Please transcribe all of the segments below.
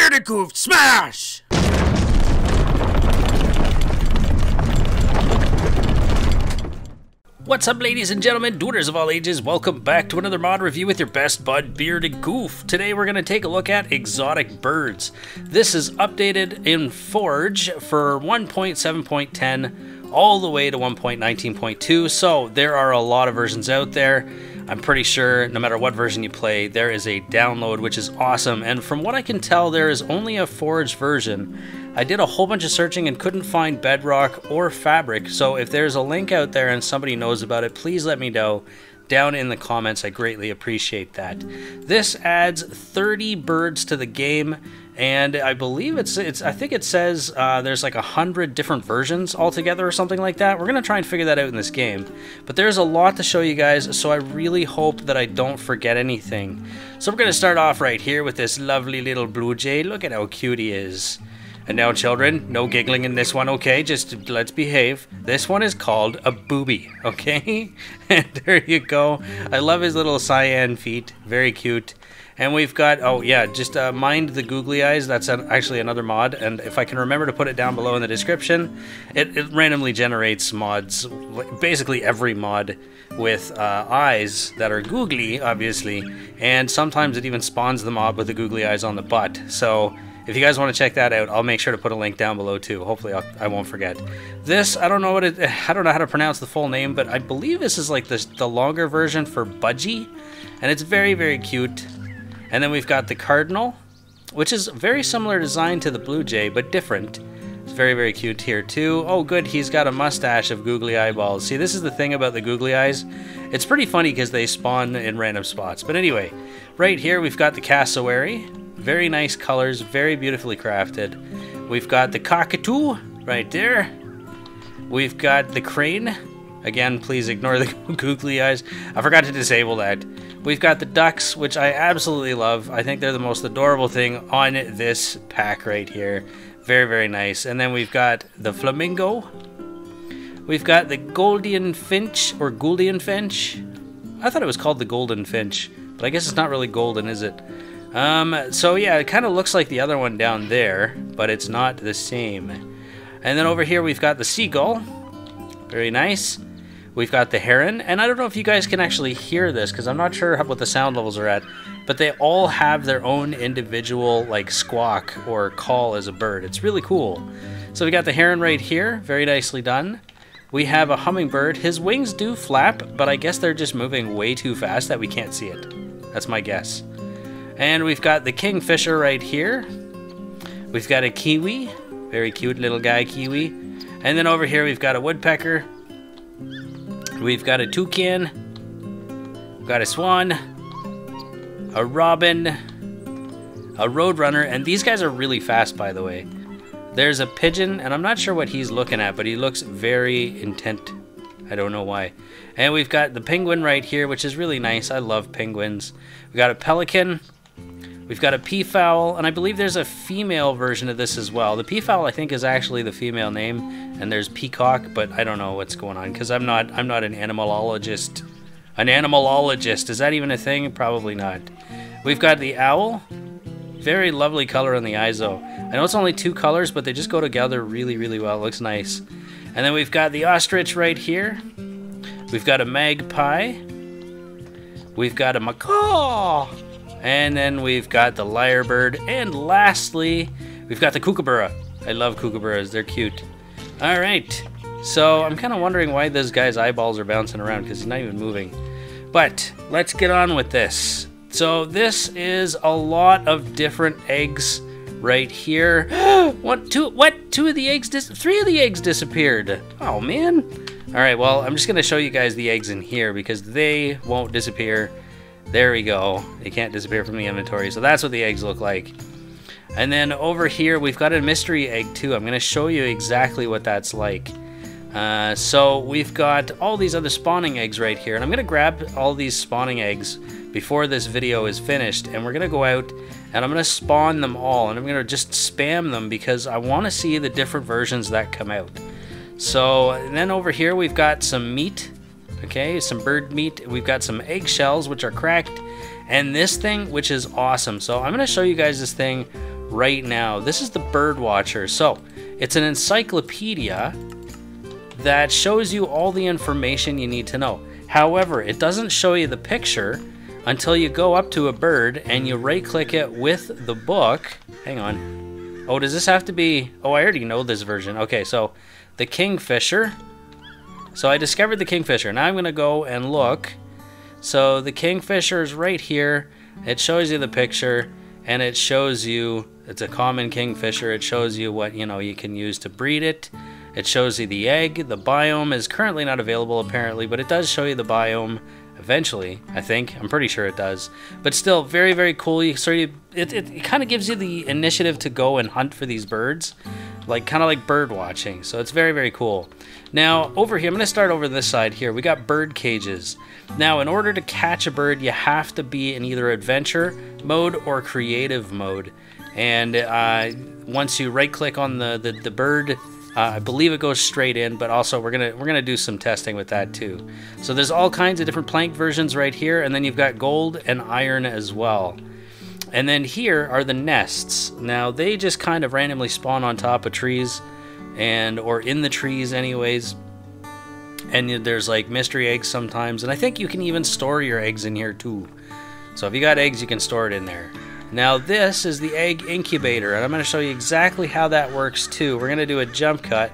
Bearded Goof, smash! What's up, ladies and gentlemen, doers of all ages? Welcome back to another mod review with your best bud, Bearded Goof. Today we're going to take a look at exotic birds. This is updated in Forge for 1.7.10 all the way to 1.19.2, so there are a lot of versions out there. I'm pretty sure no matter what version you play, there is a download, which is awesome. And from what I can tell, there is only a Forge version. I did a whole bunch of searching and couldn't find Bedrock or Fabric, so if there's a link out there and somebody knows about it, please let me know down in the comments. I greatly appreciate that. This adds 30 birds to the game, and I believe I think it says there's like 100 different versions altogether or something like that. We're gonna try and figure that out in this game, but there's a lot to show you guys, so I really hope that I don't forget anything. So we're gonna start off right here with this lovely little blue jay. Look at how cute he is. And now, children, no giggling in this one, okay? Just let's behave. This one is called a booby, okay? And there you go. I love his little cyan feet. Very cute. And we've got, oh yeah, just mind the Googly Eyes. That's actually another mod. And if I can remember to put it down below in the description, it randomly generates mods. Basically every mod with eyes that are googly, obviously. And sometimes it even spawns the mob with the googly eyes on the butt. So if you guys want to check that out, I'll make sure to put a link down below too. Hopefully I won't forget. This, I don't know how to pronounce the full name, but I believe this is like the longer version for Budgie, and it's very, very cute. And then we've got the cardinal, which is very similar design to the blue jay, but different. It's very, very cute here too. Oh good, he's got a mustache of googly eyeballs. See, this is the thing about the googly eyes. It's pretty funny because they spawn in random spots. But anyway, right here we've got the cassowary. Very nice colors, very beautifully crafted. We've got the cockatoo right there. We've got the crane. Again, please ignore the googly eyes. I forgot to disable that. We've got the ducks, which I absolutely love. I think they're the most adorable thing on this pack right here. Very, very nice. And then we've got the flamingo. We've got the golden finch, or Gouldian finch. I thought it was called the golden finch, but I guess it's not really golden, is it? So yeah, it kind of looks like the other one down there, but it's not the same. And then over here we've got the seagull. Very nice. We've got the heron, and I don't know if you guys can actually hear this because I'm not sure what the sound levels are at, but they all have their own individual like squawk or call as a bird. It's really cool. So we got the heron right here, very nicely done. We have a hummingbird. His wings do flap, but I guess they're just moving way too fast that we can't see it. That's my guess. And we've got the kingfisher right here. We've got a kiwi, very cute little guy, kiwi. And then over here we've got a woodpecker. We've got a toucan. We've got a swan, a robin, a roadrunner, and these guys are really fast, by the way. There's a pigeon, and I'm not sure what he's looking at, but he looks very intent. I don't know why. And we've got the penguin right here, which is really nice. I love penguins. We've got a pelican. We've got a peafowl, and I believe there's a female version of this as well. The peafowl, I think, is actually the female name, and there's peacock, but I don't know what's going on because I'm not an animalologist. An animalologist, is that even a thing? Probably not. We've got the owl. Very lovely color on the eyes, though. I know it's only two colors, but they just go together really, really well. It looks nice. And then we've got the ostrich right here. We've got a magpie. We've got a macaw. And then we've got the lyrebird. And lastly, we've got the kookaburra. I love kookaburras. They're cute. Alright. So I'm kind of wondering why this guy's eyeballs are bouncing around because he's not even moving. But let's get on with this. So this is a lot of different eggs right here. Two of the eggs, three of the eggs disappeared. Oh man. Alright, well, I'm just going to show you guys the eggs in here because they won't disappear. There we go. They can't disappear from the inventory. So that's what the eggs look like. And then over here, we've got a mystery egg too. I'm going to show you exactly what that's like. So we've got all these other spawning eggs right here. And I'm going to grab all these spawning eggs before this video is finished. And we're going to go out and I'm going to spawn them all. And I'm going to just spam them because I want to see the different versions that come out. So and then over here, we've got some meat. Okay, some bird meat. We've got some eggshells, which are cracked. And this thing, which is awesome. So I'm going to show you guys this thing right now. This is the Bird Watcher. So it's an encyclopedia that shows you all the information you need to know. However, it doesn't show you the picture until you go up to a bird and you right click it with the book. Hang on. Oh, does this have to be... Oh, I already know this version. Okay, so the Kingfisher. So I discovered the Kingfisher. Now I'm going to go and look. So the Kingfisher is right here. It shows you the picture and it shows you it's a common Kingfisher. It shows you what, you know, you can use to breed it. It shows you the egg. The biome is currently not available apparently, but it does show you the biome eventually, I think. I'm pretty sure it does. But still, very, very cool. It kind of gives you the initiative to go and hunt for these birds, kind of like bird watching. So it's very, very cool. Now, over here, I'm going to start over this side here. We got bird cages. Now, in order to catch a bird, you have to be in either adventure mode or creative mode. And once you right-click on the bird, I believe it goes straight in, but also we're gonna do some testing with that too. So there's all kinds of different plank versions right here, and then you've got gold and iron as well. And then here are the nests. Now they just kind of randomly spawn on top of trees, or in the trees anyways. And there's like mystery eggs sometimes, and I think you can even store your eggs in here too. So if you got eggs, you can store it in there. Now this is the egg incubator, and I'm going to show you exactly how that works too. We're going to do a jump cut,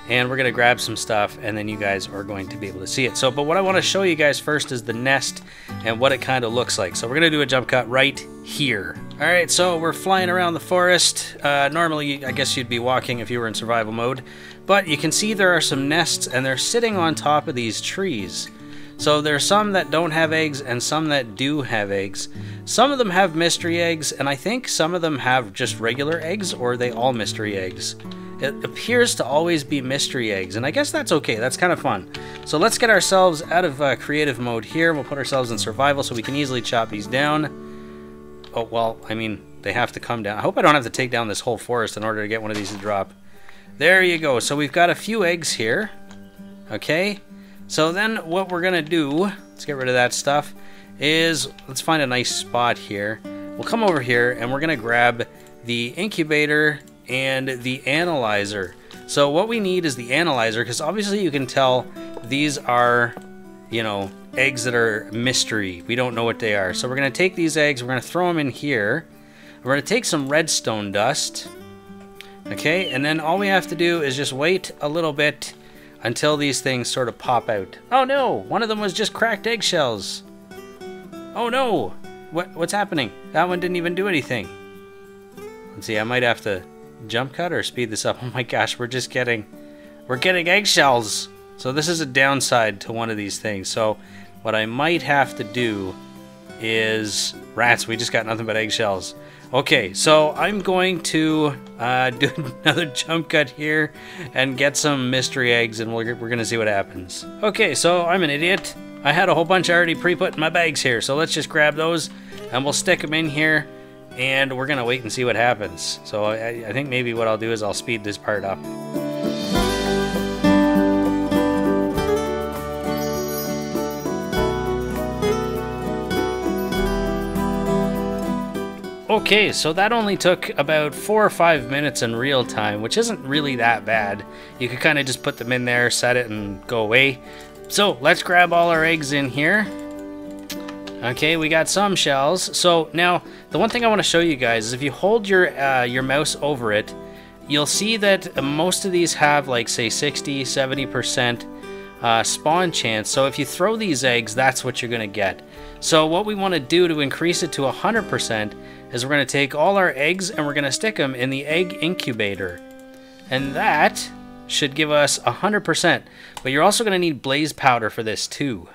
and we're going to grab some stuff, and then you guys are going to be able to see it. But what I want to show you guys first is the nest and what it kind of looks like. So we're going to do a jump cut right here. Alright, so we're flying around the forest. Normally, I guess you'd be walking if you were in survival mode, but you can see there are some nests, and they're sitting on top of these trees. So there's some that don't have eggs and some that do have eggs. Some of them have mystery eggs, and I think some of them have just regular eggs, or are they all mystery eggs? It appears to always be mystery eggs, and I guess that's okay. That's kind of fun. So let's get ourselves out of creative mode here. We'll put ourselves in survival so we can easily chop these down. Oh, well, I mean, they have to come down. I hope I don't have to take down this whole forest in order to get one of these to drop. There you go. So we've got a few eggs here. Okay. So then what we're going to do, let's get rid of that stuff, is let's find a nice spot here. We'll come over here and we're going to grab the incubator and the analyzer. So what we need is the analyzer, because obviously you can tell these are, you know, eggs that are mystery. We don't know what they are. So we're going to take these eggs, we're going to throw them in here. We're going to take some redstone dust. Okay, and then all we have to do is just wait a little bit until these things sort of pop out. Oh no, one of them was just cracked eggshells. Oh no, what's happening? That one didn't even do anything. Let's see, I might have to jump cut or speed this up. Oh my gosh, we're getting eggshells. So this is a downside to one of these things. So what I might have to do is, rats, we just got nothing but eggshells. Okay, so I'm going to do another jump cut here and get some mystery eggs, and we're going to see what happens. Okay, so I'm an idiot. I had a whole bunch already pre-put in my bags here, so let's just grab those and we'll stick them in here, and we're going to wait and see what happens. So I think maybe what I'll do is I'll speed this part up. Okay, so that only took about 4 or 5 minutes in real time, which isn't really that bad. You could kind of just put them in there, set it, and go away. So let's grab all our eggs in here. Okay, we got some shells. So now, the one thing I want to show you guys is if you hold your mouse over it, you'll see that most of these have like, say, 60, 70% spawn chance. So if you throw these eggs, that's what you're going to get. So what we want to do to increase it to 100% is we're going to take all our eggs and we're going to stick them in the egg incubator. And that should give us 100%. But you're also going to need blaze powder for this too.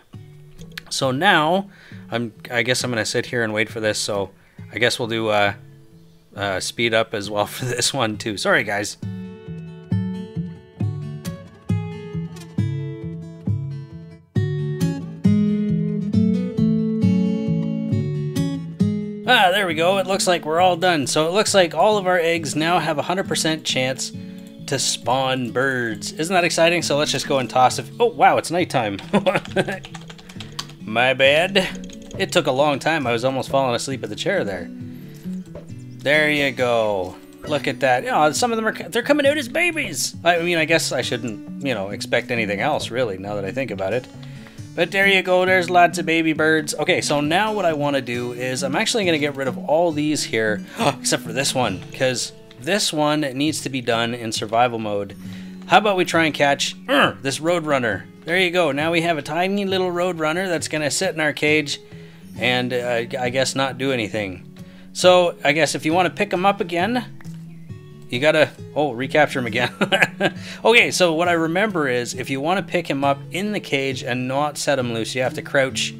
So now, I guess I'm going to sit here and wait for this. So I guess we'll do speed up as well for this one too. Sorry guys. Ah, there we go. It looks like we're all done. So it looks like all of our eggs now have a 100% chance to spawn birds. Isn't that exciting? So let's just go and toss it. Oh, wow, it's nighttime. My bad. It took a long time. I was almost falling asleep at the chair there. There you go. Look at that. Oh, some of them they're coming out as babies. I mean, I guess I shouldn't, you know, expect anything else, really, now that I think about it. But there you go. There's lots of baby birds. Okay, so now what I want to do is I'm actually going to get rid of all these here, except for this one, because this one needs to be done in survival mode. How about we try and catch this Roadrunner? There you go. Now we have a tiny little Roadrunner that's going to sit in our cage and I guess not do anything. So I guess if you want to pick him up again, you gotta, recapture him again. Okay, so what I remember is if you want to pick him up in the cage and not set him loose, you have to crouch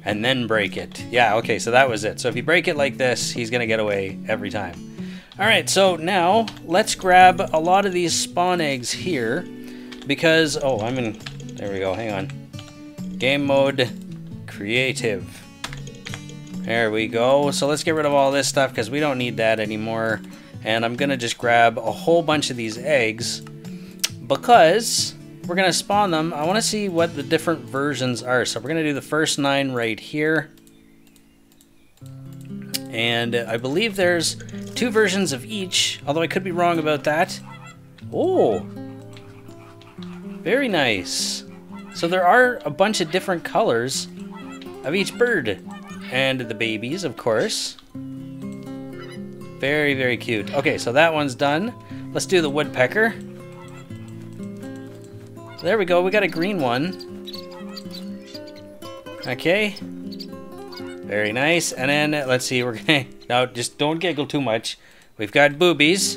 and then break it. Yeah, okay, so that was it. So if you break it like this, he's gonna get away every time. Alright, so now let's grab a lot of these spawn eggs here because, there we go, hang on. Game mode, creative. There we go. So let's get rid of all this stuff because we don't need that anymore. And I'm going to just grab a whole bunch of these eggs because we're going to spawn them. I want to see what the different versions are. So we're going to do the first 9 right here. And I believe there's 2 versions of each, although I could be wrong about that. Oh, very nice. So there are a bunch of different colors of each bird. And the babies, of course. Very, very cute. Okay, so that one's done. Let's do the woodpecker. There we go, we got a green one. Okay. Very nice. And then, let's see, we're gonna... Now, just don't giggle too much. We've got boobies.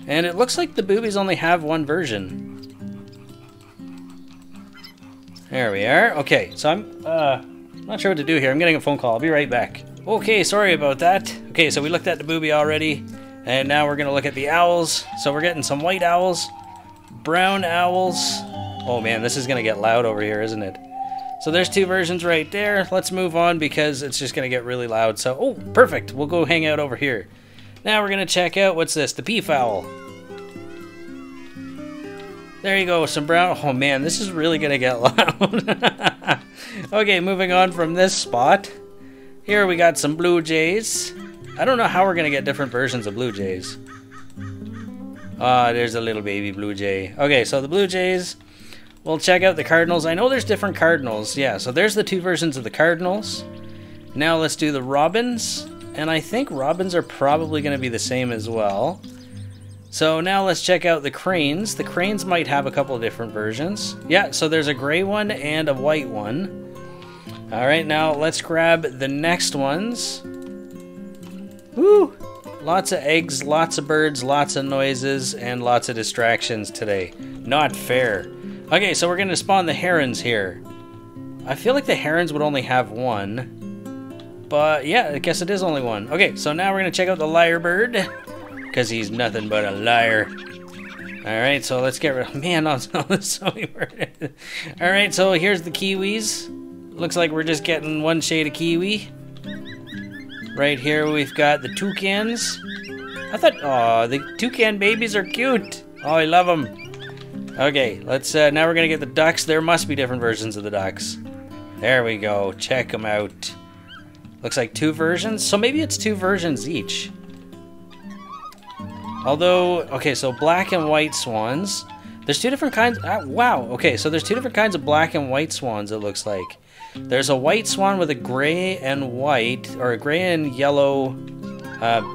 And it looks like the boobies only have 1 version. There we are. Okay, so I'm not sure what to do here. I'm getting a phone call. I'll be right back. Okay, sorry about that. Okay, so we looked at the booby already, and now we're gonna look at the owls. So we're getting some white owls, brown owls. Oh man, this is gonna get loud over here, isn't it? So there's 2 versions right there. Let's move on because it's just gonna get really loud. So, oh, perfect. We'll go hang out over here. Now we're gonna check out, what's this? The peafowl. There you go, some brown. Oh man, this is really gonna get loud. Okay, moving on from this spot. Here we got some blue jays. I don't know how we're gonna get different versions of blue jays. There's a little baby blue jay. Okay, so the blue jays. We'll check out the cardinals. I know there's different cardinals. Yeah, so there's the 2 versions of the cardinals. Now let's do the robins. And I think robins are probably gonna be the same as well. So now let's check out the cranes. The cranes might have a couple of different versions. Yeah, so there's a gray one and a white one. Alright, now let's grab the next ones. Woo! Lots of eggs, lots of birds, lots of noises, and lots of distractions today. Not fair. Okay, so we're going to spawn the herons here. I feel like the herons would only have 1. But yeah, I guess it is only 1. Okay, so now we're going to check out the lyrebird. Because he's nothing but a liar. Alright, so let's get rid of... Man, so many birds. Alright, so here's the kiwis. Looks like we're just getting 1 shade of kiwi. Right here we've got the toucans. I thought, oh, the toucan babies are cute. Oh, I love them. Okay, let's, now we're gonna get the ducks. There must be different versions of the ducks. There we go, check them out. Looks like 2 versions, so maybe it's 2 versions each. Although, okay, so black and white swans. There's 2 different kinds, wow, okay, so there's 2 different kinds of black and white swans, it looks like. There's a white swan with a gray and white, or a gray and yellow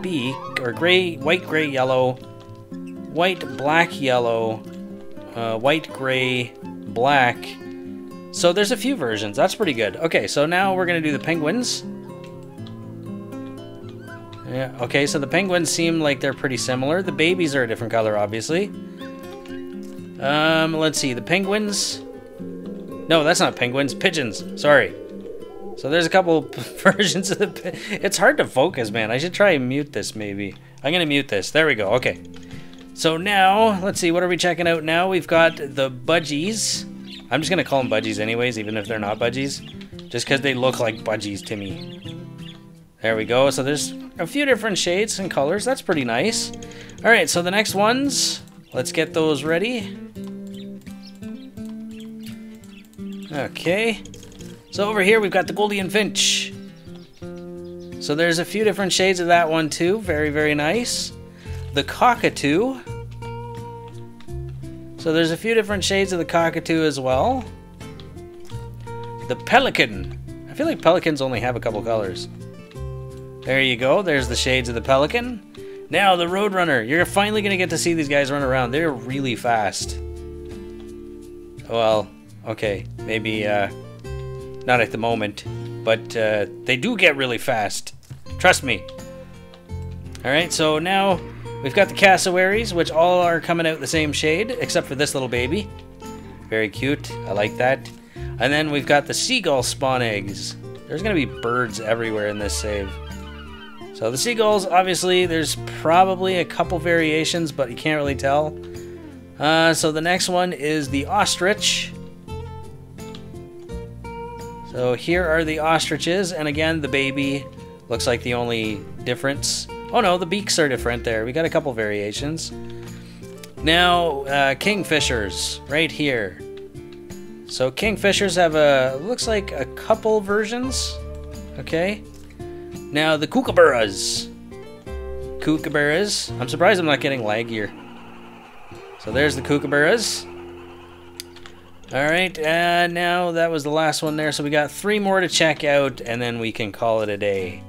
beak, or white, gray, yellow, white, black, yellow, white, gray, black. So there's a few versions. That's pretty good. Okay, so now we're going to do the penguins. Yeah, okay, so the penguins seem like they're pretty similar. The babies are a different color, obviously. Let's see, the penguins... No, that's not penguins, pigeons, sorry. So there's a couple versions of the... It's hard to focus, man. I should try and mute this, maybe. I'm going to mute this. There we go, okay. So now, let's see, what are we checking out now? We've got the budgies. I'm just going to call them budgies anyways, even if they're not budgies. Just because they look like budgies to me. There we go. So there's a few different shades and colors. That's pretty nice. All right, so the next ones, let's get those ready. Okay. So over here we've got the Goldie and Finch. So there's a few different shades of that one too. Very, very nice. The Cockatoo. So there's a few different shades of the Cockatoo as well. The Pelican. I feel like Pelicans only have a couple colors. There you go. There's the shades of the Pelican. Now the Roadrunner. You're finally going to get to see these guys run around. They're really fast. Well, okay. Maybe not at the moment. But they do get really fast. Trust me. Alright, so now we've got the Cassowaries, which all are coming out the same shade, except for this little baby. Very cute. I like that. And then we've got the Seagull spawn eggs. There's going to be birds everywhere in this save. So the Seagulls, obviously, there's probably a couple variations, but you can't really tell. So the next one is the Ostrich. So here are the ostriches, and again, the baby looks like the only difference. Oh no, the beaks are different there. We got a couple variations. Now, Kingfishers, right here. So Kingfishers have looks like a couple versions. Okay. Now the Kookaburras. Kookaburras. I'm surprised I'm not getting laggier. So there's the Kookaburras. Alright, now that was the last one there, so we got 3 more to check out, and then we can call it a day.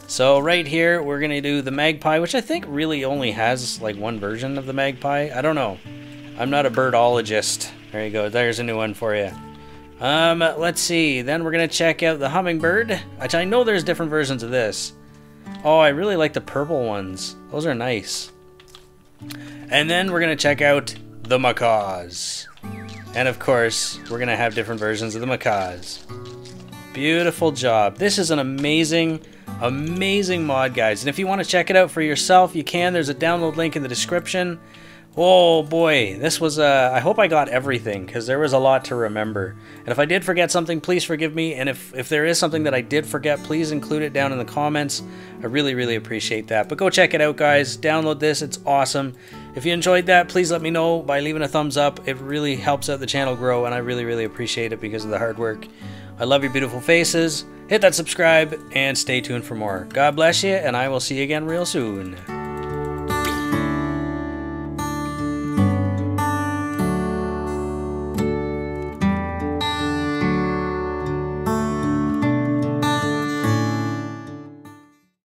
So right here, we're going to do the Magpie, which I think really only has like one version of the Magpie. I don't know. I'm not a birdologist. There you go, there's a new one for you. Let's see, then we're going to check out the Hummingbird, which I know there's different versions of this. Oh, I really like the purple ones. Those are nice. And then we're going to check out the Macaws. And of course, we're going to have different versions of the Macaws. Beautiful job. This is an amazing, amazing mod, guys. And if you want to check it out for yourself, you can. There's a download link in the description. Oh boy, this was, I hope I got everything, because there was a lot to remember. And if I did forget something, please forgive me. And if there is something that I did forget, please include it down in the comments. I really, really appreciate that. But go check it out, guys. Download this. It's awesome. If you enjoyed that, please let me know by leaving a thumbs up. It really helps out the channel grow, and I really, really appreciate it because of the hard work. I love your beautiful faces. Hit that subscribe, and stay tuned for more. God bless you, and I will see you again real soon.